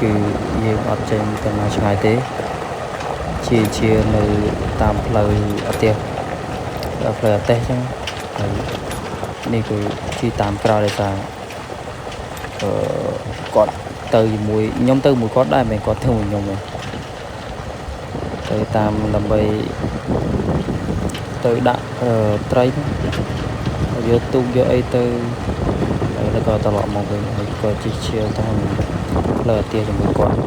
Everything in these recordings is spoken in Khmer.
គឺយើងអត់ចេញទៅណាឆ្ងាយទេជានៅតាមផ្លូវអទេសផ្លូវអទេសចឹងហើយនេះគឺជីតាមក្រោយដោយសារគាត់ទៅជាមួយខ្ញុំទៅមួយគាត់ដែរមិនគាត់ទៅមួយខ្ញុំទេទៅតាមដើម្បីទៅដាក់ត្រីយកទូកយកអីទៅហើយក៏ត្រឡប់មកវិញហើយក៏ជិះឈៀលតាមផ្លូវអទេសជាមួយគាត់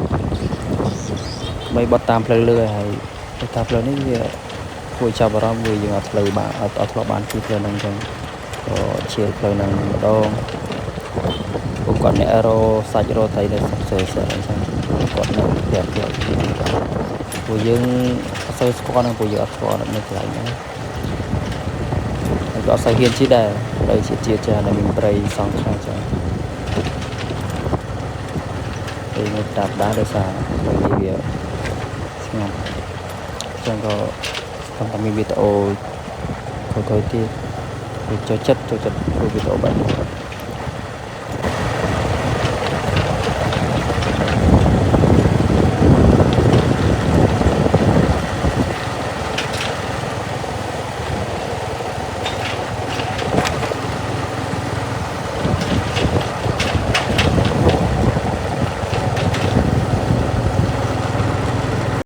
បីបត់តាមផ្លូវលើហើយទៅតាមផ្លូវនេះវាគួរចាប់អារម្មណ៍វាយើងអត់ផ្លូវបានអត់ធ្លាប់បានជិះផ្លូវហ្នឹងចឹងក៏ឈៀលផ្លូវហ្នឹងម្ដងពួកគាត់អ្នករោសាច់រោត្រីនៅស្ទើរអញ្ចឹងគាត់នៅប្រាប់ពួកយើងអត់សូវស្គាល់នឹងពួកយើងអត់ស្គាល់នៅកន្លែងហ្នឹងហើយក៏អត់សូវហ៊ានជិះដែរដោយជាចានៅមានព្រៃសងខាងចឹងពេលនៅតាមដែរដោយសារវាស្ងាត់ចឹងក៏ស្ទើរតែមានវីដេអូក្រោយទៀតចូលចិត្តធ្វើវីដេអូបែបនេះ